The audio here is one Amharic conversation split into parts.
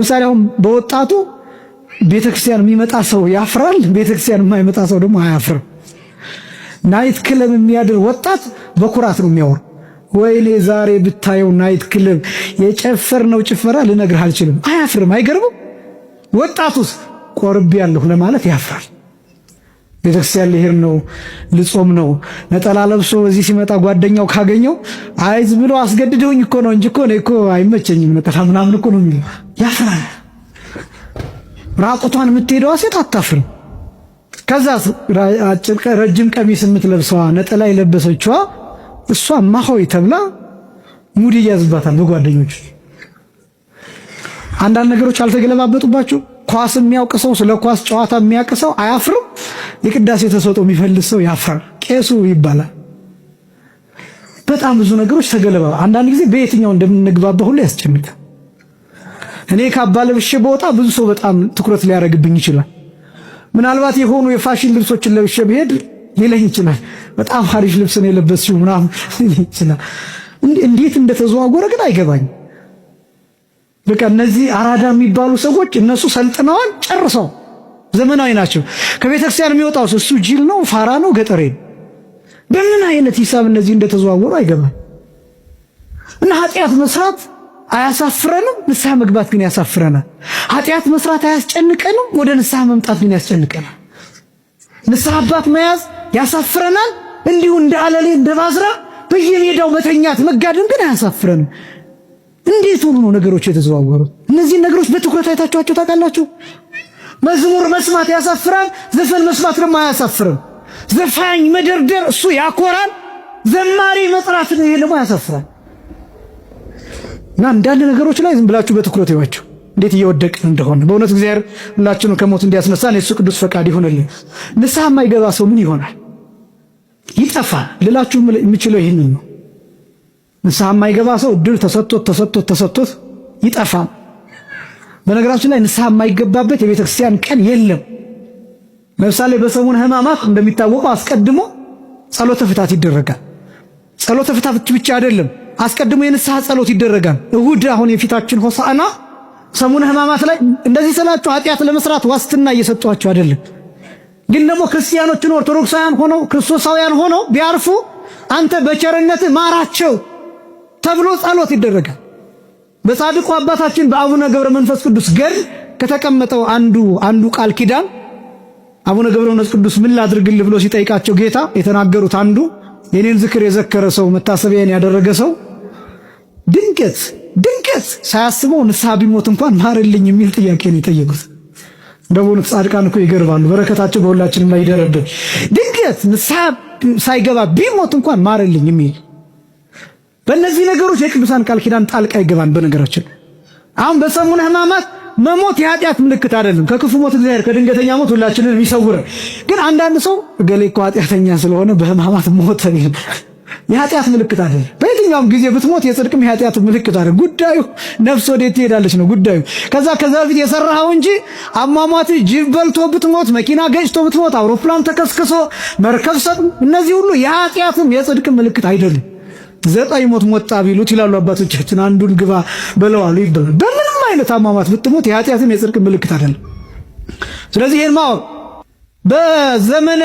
ለምሳሌ አሁን በወጣቱ ቤተክርስቲያን የሚመጣ ሰው ያፍራል፣ ቤተክርስቲያን የማይመጣ ሰው ደግሞ አያፍርም። ናይት ክለብ የሚያድር ወጣት በኩራት ነው የሚያወራው። ወይኔ ዛሬ ብታየው ናይት ክለብ የጨፈርነው ጭፈራ ልነግርህ አልችልም። አያፍርም። አይገርምም? ወጣቱስ ቆርቤያለሁ ለማለት ያፍራል። ቤተክርስቲያን ልሄድ ነው ልጾም ነው ነጠላ ለብሶ እዚህ ሲመጣ ጓደኛው ካገኘው አይዝ ብሎ አስገድደውኝ እኮ ነው እንጂ እኮ አይመቸኝም ነጠላ ምናምን እኮ ነው የሚለው። ያፍራል። ራቁቷን የምትሄደዋ ሴት አታፍርም። ከዛ ረጅም ቀሚስ የምትለብሰዋ ነጠላ የለበሰችዋ እሷ ማሆይ ተብላ ሙድ ይያዝባታል በጓደኞች። አንዳንድ ነገሮች አልተገለባበጡባችሁ? ኳስ የሚያውቅ ሰው ስለ ኳስ ጨዋታ የሚያውቅ ሰው አያፍርም? የቅዳሴ ተሰጥኦ የሚፈልስ ሰው ያፍራል። ቄሱ ይባላል። በጣም ብዙ ነገሮች ተገለባ። አንዳንድ ጊዜ በየትኛው እንደምንግባባ ሁሉ ያስጨንቃል። እኔ ካባ ለብሼ በወጣ ብዙ ሰው በጣም ትኩረት ሊያደርግብኝ ይችላል። ምናልባት የሆኑ የፋሽን ልብሶችን ለብሼ ብሄድ ሊለኝ ይችላል። በጣም ሀሪፍ ልብስ ነው የለበስሽው ምናምን ይችላል። እንዴት እንደተዘዋወረ ግን አይገባኝም። በቃ እነዚህ አራዳ የሚባሉ ሰዎች እነሱ ሰልጥነዋል፣ ጨርሰው ዘመናዊ ናቸው። ከቤተክርስቲያን የሚወጣው እሱ ጅል ነው፣ ፋራ ነው፣ ገጠሬ ነው። በምን አይነት ሂሳብ እነዚህ እንደተዘዋወሩ አይገባኝ። እና ኃጢአት መስራት አያሳፍረንም፣ ንስሐ መግባት ግን ያሳፍረናል። ኃጢአት መስራት አያስጨንቀንም፣ ወደ ንስሐ መምጣት ግን ያስጨንቀናል። ንስሐ አባት መያዝ ያሳፍረናል፣ እንዲሁ እንደ አለሌ እንደ ባዝራ በየሜዳው መተኛት መጋደም ግን አያሳፍረንም። እንዴት ሆኖ ነው ነገሮች የተዘዋወሩት? እነዚህን ነገሮች በትኩረት አይታችኋቸው ታውቃላችሁ? መዝሙር መስማት ያሳፍራል፣ ዘፈን መስማት ደግሞ አያሳፍርም። ዘፋኝ መደርደር እሱ ያኮራል፣ ዘማሪ መጥራት ይሄ ደግሞ ያሳፍራል። እና አንዳንድ ነገሮች ላይ ዝም ብላችሁ በትኩረት ይዋችሁ እንዴት እየወደቅን እንደሆነ። በእውነት እግዚአብሔር ሁላችንም ከሞት እንዲያስነሳን የሱ ቅዱስ ፈቃድ ይሁንልን። ንስሐ የማይገባ ሰው ምን ይሆናል? ይጠፋል። ልላችሁ የምችለው ይህንን ነው። ንስሐ የማይገባ ሰው እድል ተሰጥቶት ይጠፋል። በነገራችን ላይ ንስሐ የማይገባበት የቤተ ክርስቲያን ቀን የለም። ለምሳሌ በሰሙነ ሕማማት እንደሚታወቀው አስቀድሞ ጸሎተ ፍታት ይደረጋል። ጸሎተ ፍታት ብቻ አይደለም፣ አስቀድሞ የንስሐ ጸሎት ይደረጋል። እሁድ አሁን የፊታችን ሆሳዕና ሰሙነ ሕማማት ላይ እንደዚህ ስላችሁ ኃጢአት ለመስራት ዋስትና እየሰጧቸው አይደለም። ግን ደግሞ ክርስቲያኖችን ኦርቶዶክሳውያን ሆነው ክርስቶሳውያን ሆነው ቢያርፉ አንተ በቸርነት ማራቸው ተብሎ ጸሎት ይደረጋል። በጻድቁ አባታችን በአቡነ ገብረ መንፈስ ቅዱስ ገድል ከተቀመጠው አንዱ ቃል ኪዳን አቡነ ገብረ መንፈስ ቅዱስ ምን ላድርግልህ ብሎ ሲጠይቃቸው ጌታ የተናገሩት አንዱ የኔን ዝክር የዘከረ ሰው መታሰቢያን ያደረገ ሰው ድንገት ሳያስበው ንስሐ ቢሞት እንኳን ማርልኝ የሚል ጥያቄ ነው የጠየቁት። እንደውም ጻድቃን እኮ ይገርባሉ። በረከታቸው በሁላችንም ላይ ይደረብን። ድንገት ንስሐ ሳይገባ ቢሞት እንኳን ማርልኝ የሚል። በእነዚህ ነገሮች የቅዱሳን ቃል ኪዳን ጣልቃ ይገባን። በነገራችን አሁን በሰሙነ ሕማማት መሞት የኃጢአት ምልክት አይደለም። ከክፉ ሞት እግዚአብሔር ከድንገተኛ ሞት ሁላችንን የሚሰውረን። ግን አንዳንድ ሰው እገሌ እኮ ኃጢአተኛ ስለሆነ በሕማማት ሞት የኃጢአት ምልክት አይደለም። በየትኛውም ጊዜ ብትሞት የጽድቅም የኃጢአት ምልክት አይደለም። ጉዳዩ ነፍስ ወዴት ትሄዳለች ነው ጉዳዩ። ከዛ በፊት የሰራኸው እንጂ አሟሟት ጅብ በልቶ ብትሞት፣ መኪና ገጭቶ ብትሞት፣ አውሮፕላን ተከስክሶ መርከብ ሰጥሞ፣ እነዚህ ሁሉ የኃጢአትም የጽድቅም ምልክት አይደለም። 9 ሞት ሞጣ ቢሉት ይላሉ አባቶቻችን፣ አንዱን ግባ በለዋሉ ይባላል። በምንም አይነት አሟሟት ብትሞት የኃጢአትም የጽድቅም ምልክት አይደለም። ስለዚህ ይሄን ማወቅ በዘመነ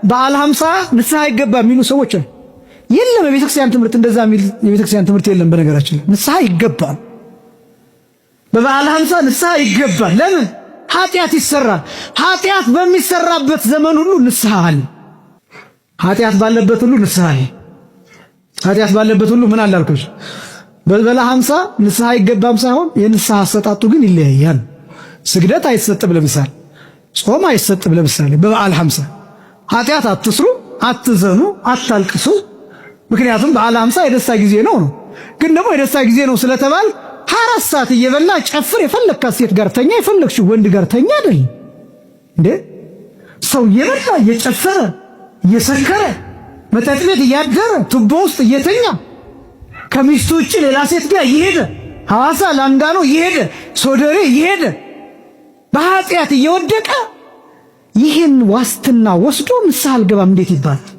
በዓለ ሃምሳ ንስሐ አይገባም የሚሉ ሰዎች የለም። የቤተክርስቲያን ትምህርት እንደዛ የሚል የቤተክርስቲያን ትምህርት የለም። በነገራችን ላይ ንስሐ ይገባል። በበዓለ ሃምሳ ንስሐ ይገባል። ለምን? ኃጢአት ይሰራል። ኃጢአት በሚሰራበት ዘመን ሁሉ ንስሐ አለ። ኃጢአት ባለበት ሁሉ ንስሐ አለ። ኃጢአት ባለበት ሁሉ ምን አለ አልኩሽ? በበዓለ ሃምሳ ንስሐ አይገባም ሳይሆን የንስሐ አሰጣጡ ግን ይለያያል። ስግደት አይሰጥም ለምሳሌ፣ ጾም አይሰጥም ለምሳሌ። በበዓለ ሃምሳ ኃጢአት አትስሩ፣ አትዘኑ፣ አታልቅሱ። ምክንያቱም በዓለ ሃምሳ የደስታ ጊዜ ነው። ግን ደግሞ የደስታ ጊዜ ነው ስለተባል 24 ሰዓት እየበላ ጨፍር፣ የፈለግካት ሴት ጋር ተኛ፣ የፈለግሽው ወንድ ጋር ተኛ አይደል እንዴ? ሰው እየበላ እየጨፈረ እየሰከረ መጠጥ ቤት እያደረ ቱቦ ውስጥ እየተኛ ከሚስቱ ውጭ ሌላ ሴት ጋር እየሄደ ሐዋሳ ላንጋኖ እየሄደ ሶደሬ እየሄደ በኃጢአት እየወደቀ ይህን ዋስትና ወስዶ ንስሐ አልገባም እንዴት ይባላል?